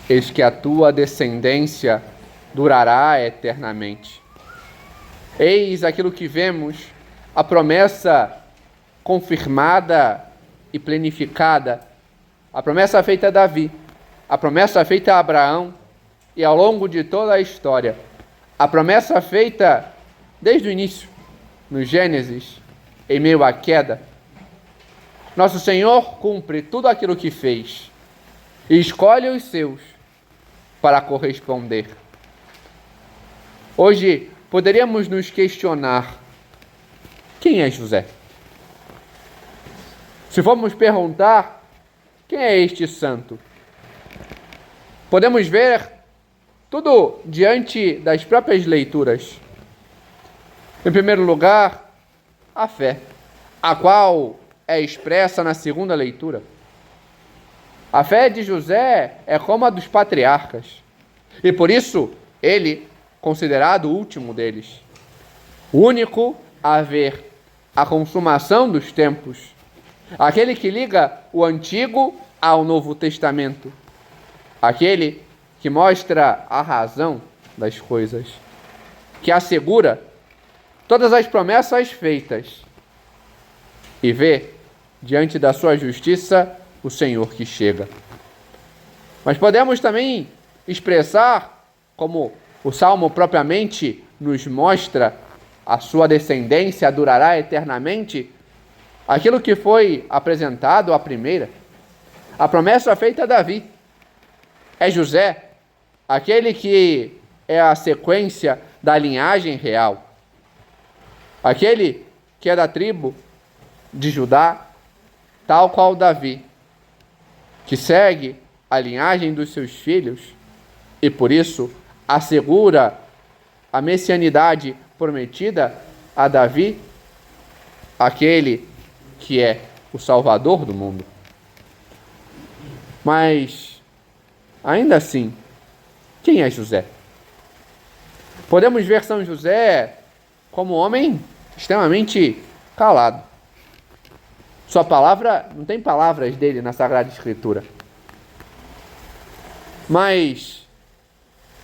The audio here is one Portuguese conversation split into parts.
eis que a tua descendência durará eternamente. Eis aquilo que vemos, a promessa confirmada e planificada, a promessa feita a Davi, a promessa feita a Abraão e ao longo de toda a história, a promessa feita desde o início, no Gênesis, em meio à queda. Nosso Senhor cumpre tudo aquilo que fez e escolhe os seus para corresponder. Hoje poderíamos nos questionar: quem é José? Se formos perguntar, quem é este santo? Podemos ver tudo diante das próprias leituras. Em primeiro lugar, a fé, a qual é expressa na segunda leitura. A fé de José é como a dos patriarcas, e por isso ele considerado o último deles, o único a ver a consumação dos tempos, aquele que liga o Antigo ao Novo Testamento, aquele que mostra a razão das coisas, que assegura todas as promessas feitas e vê, diante da sua justiça, o Senhor que chega. Mas podemos também expressar, como o Salmo propriamente nos mostra, a sua descendência durará eternamente, aquilo que foi apresentado à primeira, a promessa feita a Davi. É José, aquele que é a sequência da linhagem real, aquele que é da tribo de Judá, tal qual Davi, que segue a linhagem dos seus filhos e por isso assegura a messianidade prometida a Davi, aquele que é o Salvador do mundo. Mas, ainda assim, quem é José? Podemos ver São José como um homem extremamente calado. Sua palavra, não tem palavras dele na Sagrada Escritura. Mas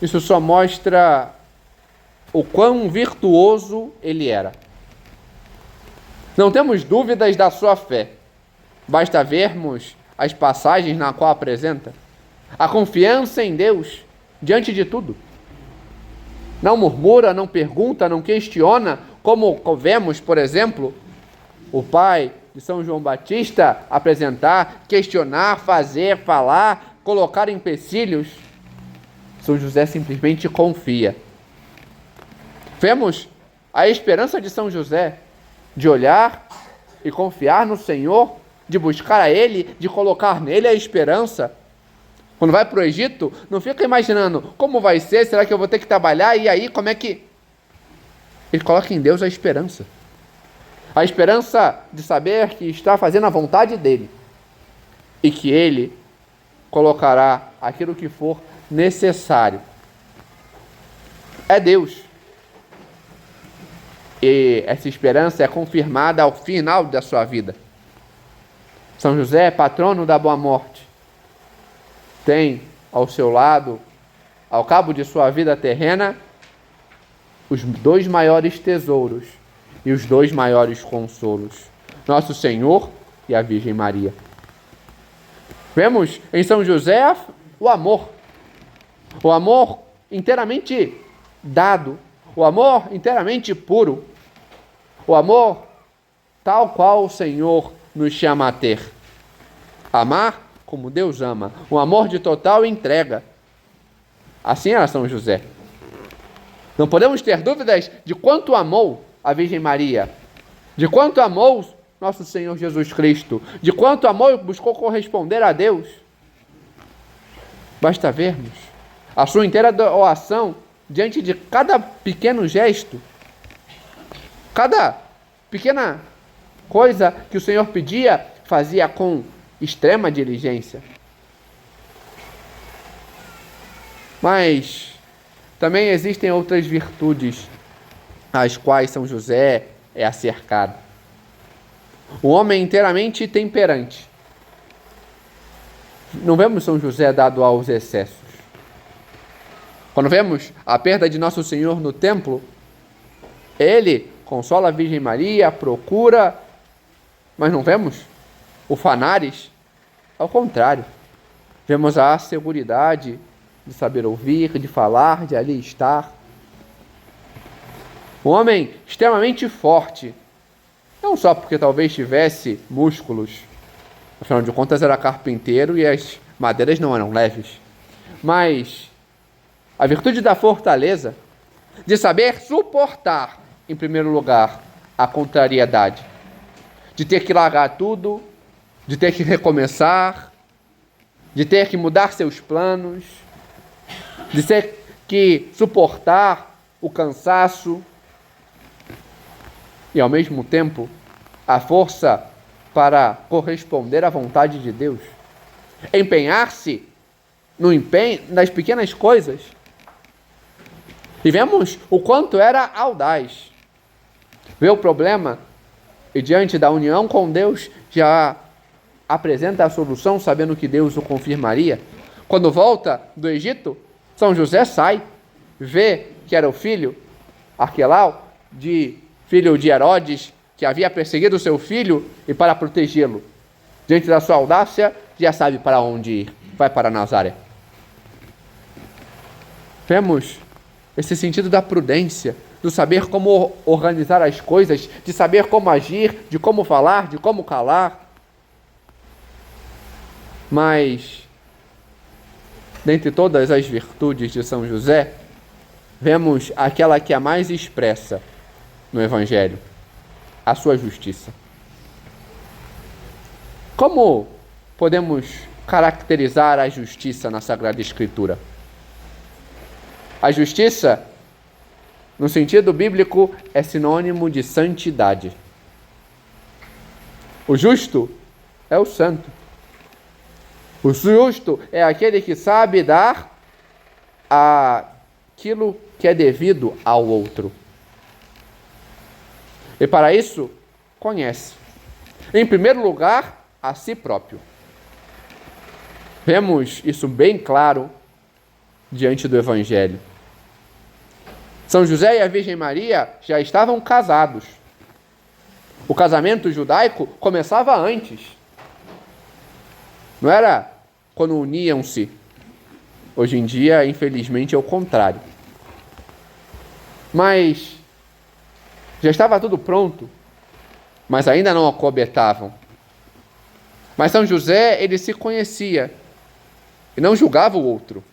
isso só mostra o quão virtuoso ele era. Não temos dúvidas da sua fé. Basta vermos as passagens na qual apresenta a confiança em Deus diante de tudo. Não murmura, não pergunta, não questiona, como vemos, por exemplo, o pai de São João Batista apresentar, questionar, fazer, falar, colocar empecilhos. São José simplesmente confia. Vemos a esperança de São José de olhar e confiar no Senhor, de buscar a Ele, de colocar nele a esperança. Quando vai para o Egito, não fica imaginando como vai ser, será que eu vou ter que trabalhar, e aí como é que... Ele coloca em Deus a esperança. A esperança de saber que está fazendo a vontade dele e que ele colocará aquilo que for necessário. É Deus. E essa esperança é confirmada ao final da sua vida. São José, patrono da boa morte, tem ao seu lado, ao cabo de sua vida terrena, os dois maiores tesouros e os dois maiores consolos, Nosso Senhor e a Virgem Maria. Vemos em São José o amor inteiramente dado, o amor inteiramente puro, o amor tal qual o Senhor nos chama a ter. Amar como Deus ama, um amor de total entrega. Assim era São José. Não podemos ter dúvidas de quanto amou a Virgem Maria, de quanto amou nosso Senhor Jesus Cristo, de quanto amou e buscou corresponder a Deus. Basta vermos a sua inteira doação diante de cada pequeno gesto, cada pequena coisa que o Senhor pedia, fazia com extrema diligência. Mas também existem outras virtudes às quais São José é acercado. Um homem inteiramente temperante. Não vemos São José dado aos excessos. Quando vemos a perda de Nosso Senhor no templo, ele consola a Virgem Maria, procura, mas não vemos o fanares. Ao contrário, vemos a seguridade de saber ouvir, de falar, de ali estar. Um homem extremamente forte, não só porque talvez tivesse músculos, afinal de contas era carpinteiro e as madeiras não eram leves, mas a virtude da fortaleza, de saber suportar, em primeiro lugar, a contrariedade, de ter que largar tudo, de ter que recomeçar, de ter que mudar seus planos, de ter que suportar o cansaço e, ao mesmo tempo, a força para corresponder à vontade de Deus. Empenhar-se no empenho nas pequenas coisas. E vemos o quanto era audaz. Vê o problema e, diante da união com Deus, já apresenta a solução, sabendo que Deus o confirmaria. Quando volta do Egito, São José sai, vê que era o filho, Arquelau, filho de Herodes, que havia perseguido seu filho, e para protegê-lo, diante da sua audácia, já sabe para onde ir. Vai para Nazaré. Vemos esse sentido da prudência, do saber como organizar as coisas, de saber como agir, de como falar, de como calar. Mas, dentre todas as virtudes de São José, vemos aquela que é a mais expressa no Evangelho, a sua justiça. Como podemos caracterizar a justiça na Sagrada Escritura? A justiça, no sentido bíblico, é sinônimo de santidade. O justo é o santo. O justo é aquele que sabe dar aquilo que é devido ao outro. E para isso, conhece. Em primeiro lugar, a si próprio. Vemos isso bem claro diante do Evangelho. São José e a Virgem Maria já estavam casados. O casamento judaico começava antes. Não era quando uniam-se. Hoje em dia, infelizmente, é o contrário. Mas já estava tudo pronto, mas ainda não acobetavam. Mas São José, ele se conhecia e não julgava o outro.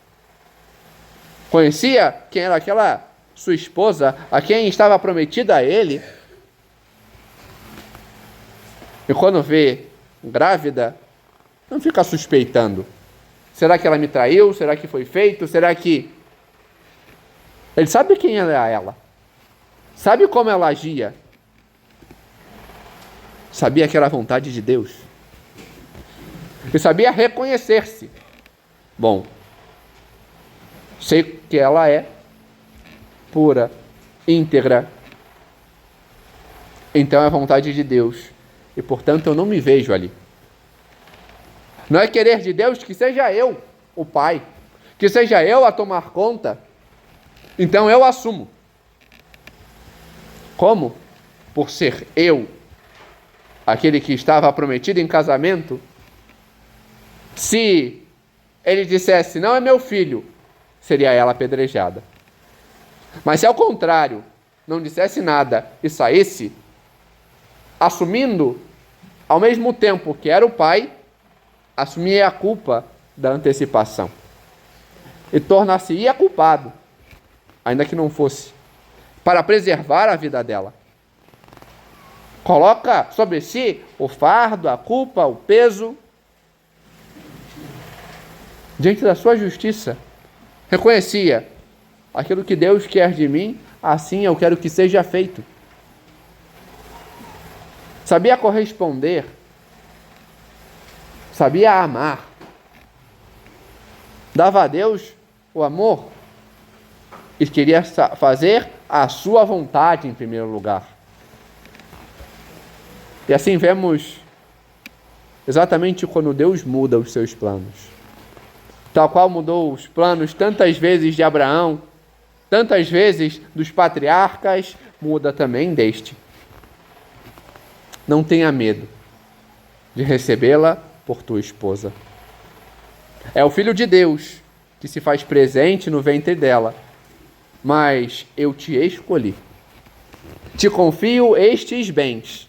Conhecia quem era aquela sua esposa, a quem estava prometida a ele. E quando vê grávida, não fica suspeitando. Será que ela me traiu? Será que foi feito? Será que... Ele sabe quem era ela. Sabe como ela agia. Sabia que era a vontade de Deus. E sabia reconhecer-se. Bom, sei que ela é pura, íntegra. Então é a vontade de Deus. E, portanto, eu não me vejo ali. Não é querer de Deus que seja eu, o pai, que seja eu a tomar conta. Então eu assumo. Como? Por ser eu, aquele que estava prometido em casamento, se ele dissesse, não é meu filho, seria ela apedrejada. Mas se ao contrário, não dissesse nada e saísse, assumindo ao mesmo tempo que era o pai, assumia a culpa da antecipação. E tornar-se-ia culpado, ainda que não fosse, para preservar a vida dela. Coloca sobre si o fardo, a culpa, o peso, diante da sua justiça. Reconhecia, aquilo que Deus quer de mim, assim eu quero que seja feito. Sabia corresponder, sabia amar, dava a Deus o amor e queria fazer a sua vontade em primeiro lugar. E assim vemos exatamente quando Deus muda os seus planos. Tal qual mudou os planos tantas vezes de Abraão, tantas vezes dos patriarcas, muda também deste. Não tenha medo de recebê-la por tua esposa. É o Filho de Deus que se faz presente no ventre dela, mas eu te escolhi. Te confio estes bens.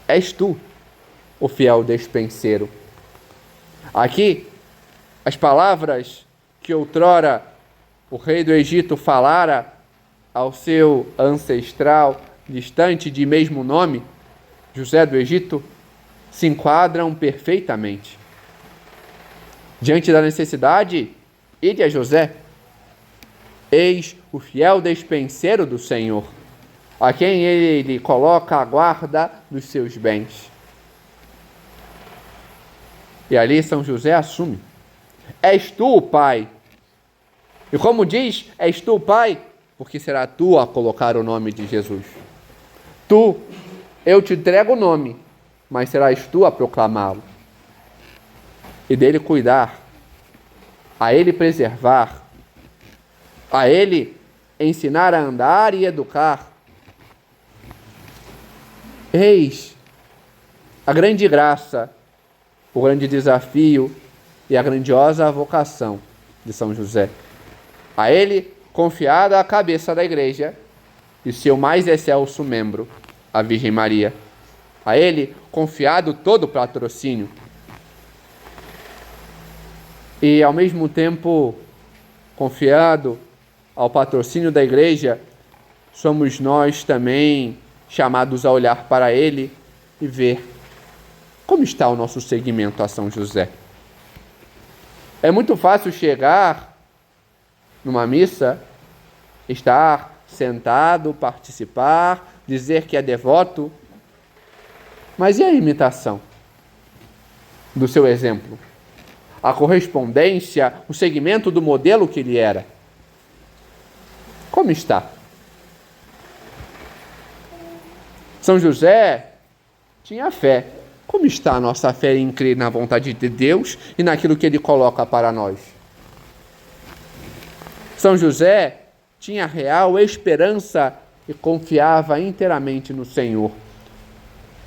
És tu, o fiel despenseiro. Aqui, as palavras que outrora o rei do Egito falara ao seu ancestral distante de mesmo nome, José do Egito, se enquadram perfeitamente. Diante da necessidade, ide a José. Eis o fiel despenseiro do Senhor, a quem ele coloca a guarda dos seus bens. E ali São José assume: és tu o Pai. E como diz, és tu o Pai, porque será tu a colocar o nome de Jesus. Tu, eu te entrego o nome, mas serás tu a proclamá-lo. E dele cuidar, a ele preservar, a ele ensinar a andar e educar. Eis a grande graça, o grande desafio e a grandiosa vocação de São José. A ele confiada a cabeça da Igreja e seu mais excelso membro, a Virgem Maria. A ele confiado todo o patrocínio. E ao mesmo tempo confiado ao patrocínio da Igreja, somos nós também chamados a olhar para ele e ver como está o nosso seguimento a São José. É muito fácil chegar numa missa, estar sentado, participar, dizer que é devoto, mas e a imitação do seu exemplo? A correspondência, o seguimento do modelo que ele era? Como está? São José tinha fé. Como está a nossa fé em crer na vontade de Deus e naquilo que ele coloca para nós? São José tinha real esperança e confiava inteiramente no Senhor.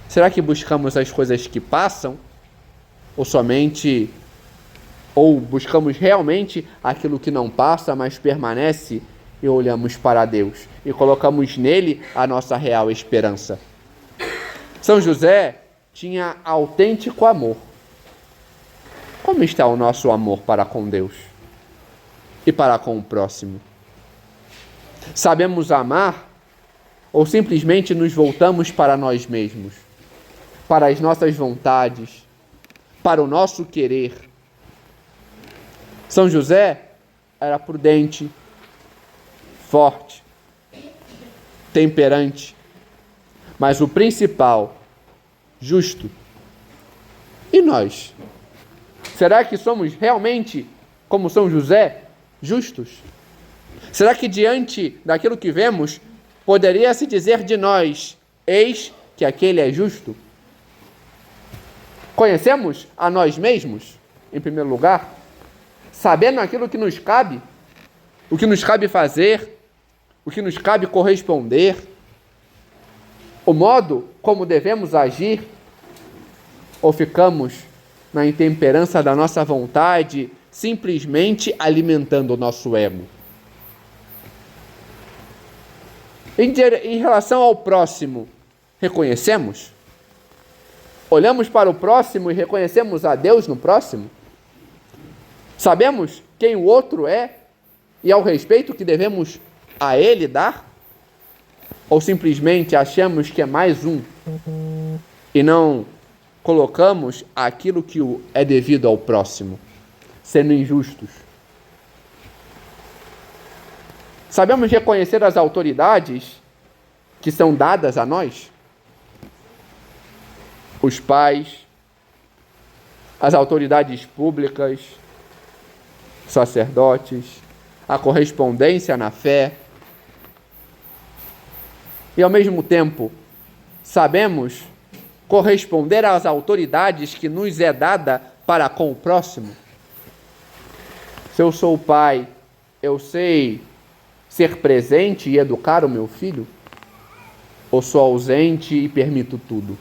Será que buscamos as coisas que passam? Ou buscamos realmente aquilo que não passa, mas permanece e olhamos para Deus e colocamos nele a nossa real esperança? São José tinha autêntico amor. Como está o nosso amor para com Deus e para com o próximo? Sabemos amar ou simplesmente nos voltamos para nós mesmos, para as nossas vontades, para o nosso querer? São José era prudente, forte, temperante, mas o principal, justo. E nós? Será que somos realmente, como São José, justos? Será que diante daquilo que vemos, poderia se dizer de nós: eis que aquele é justo? Conhecemos a nós mesmos, em primeiro lugar, sabendo aquilo que nos cabe, o que nos cabe fazer, o que nos cabe corresponder, o modo como devemos agir, ou ficamos na intemperança da nossa vontade, simplesmente alimentando o nosso ego? Em relação ao próximo, reconhecemos? Olhamos para o próximo e reconhecemos a Deus no próximo? Sabemos quem o outro é e ao respeito que devemos a ele dar? Ou simplesmente achamos que é mais um e não colocamos aquilo que é devido ao próximo, sendo injustos? Sabemos reconhecer as autoridades que são dadas a nós? Os pais, as autoridades públicas, sacerdotes, a correspondência na fé. E ao mesmo tempo, sabemos corresponder às autoridades que nos é dada para com o próximo? Se eu sou o pai, eu sei ser presente e educar o meu filho? Ou sou ausente e permito tudo?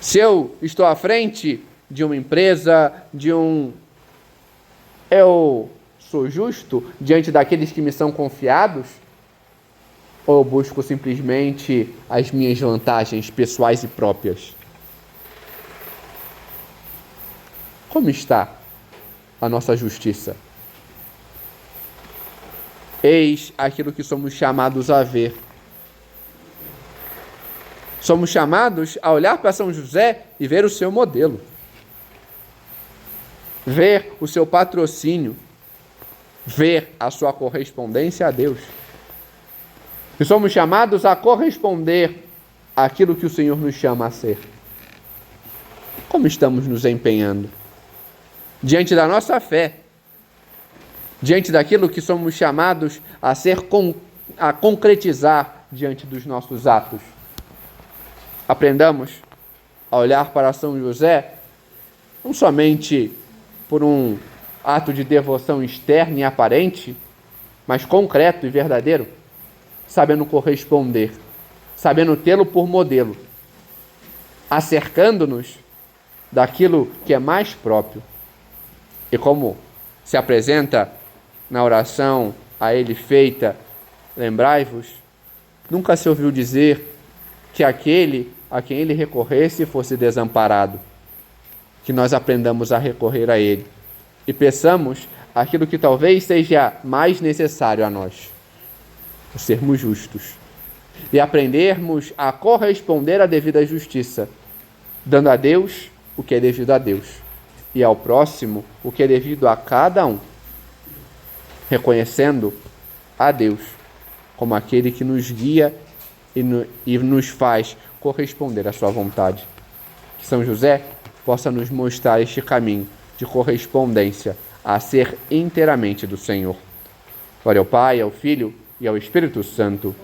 Se eu estou à frente de uma empresa, eu sou justo diante daqueles que me são confiados? Ou eu busco simplesmente as minhas vantagens pessoais e próprias? Como está a nossa justiça? Eis aquilo que somos chamados a ver. Somos chamados a olhar para São José e ver o seu modelo. Ver o seu patrocínio. Ver a sua correspondência a Deus. E somos chamados a corresponder àquilo que o Senhor nos chama a ser. Como estamos nos empenhando? Diante da nossa fé, diante daquilo que somos chamados a a concretizar diante dos nossos atos. Aprendamos a olhar para São José, não somente por um ato de devoção externa e aparente, mas concreto e verdadeiro, sabendo corresponder, sabendo tê-lo por modelo, acercando-nos daquilo que é mais próprio. E como se apresenta na oração a ele feita, lembrai-vos, nunca se ouviu dizer que aquele a quem ele recorresse fosse desamparado. Que nós aprendamos a recorrer a ele e peçamos aquilo que talvez seja mais necessário a nós, o sermos justos e aprendermos a corresponder à devida justiça, dando a Deus o que é devido a Deus e ao próximo o que é devido a cada um, reconhecendo a Deus como aquele que nos guia e nos faz corresponder à sua vontade. Que São José possa nos mostrar este caminho de correspondência a ser inteiramente do Senhor. Glória ao Pai, ao Filho e ao Espírito Santo,